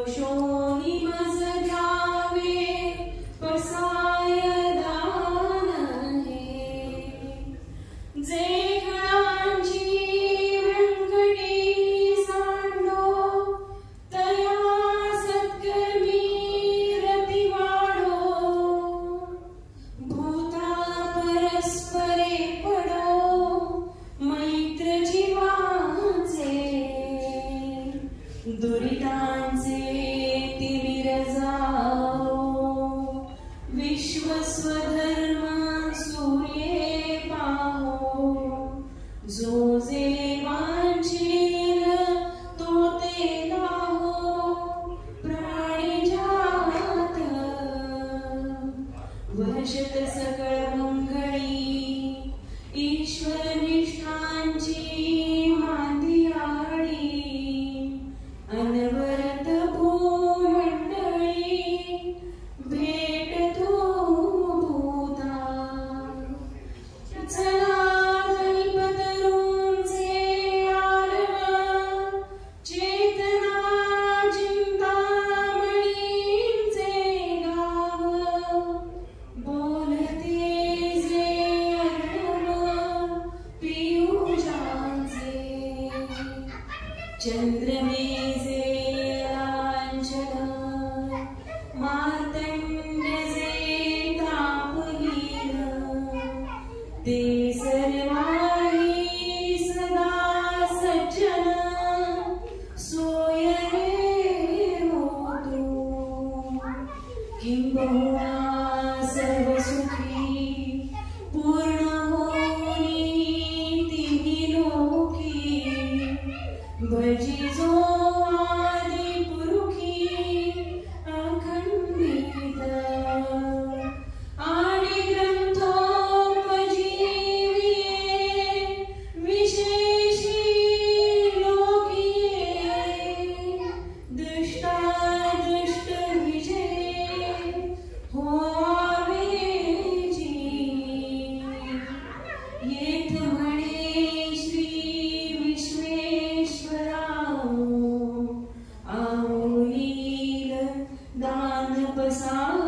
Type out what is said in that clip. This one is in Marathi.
दोषोनी मज द्यावे पसाय दान हे जे घरांची व्यंकटी सांडो तया सत्कर्मी रती वाढो भूता परस्परे पडो मैत्र जीवांचे दुरितांचे तिमिर जाओ विश्व स्वधर्म सूर्ये पाहो जो जे वांछेल तो ते लाहो प्राणी जात वर्षत सकळ मंगळी ईश्वर निष्ठांची मांदी आडी अनवरत भूमंडळी भेटतो भूता चला कल्पतरूंचे आरव चेतना चिंतामणींचे गाव बोलते जे अर्णव पियुषांचे चंद्रमेजे लांछन मार्तंड जे तापहीन ते सर्वाही सदा सज्जन सोय रे होतो किंबहुना सर्व सुखी पूर्ण होनी तिन्ही लोकी भजी जो आदि पुरुखी अखंडित आणि ग्रंथोपजीविये विशेषी लोकीये दुष्टादुष्ट विजये होवे जी येथ म्हणे श्री विश्वेश्वरा आहोलील दान पसा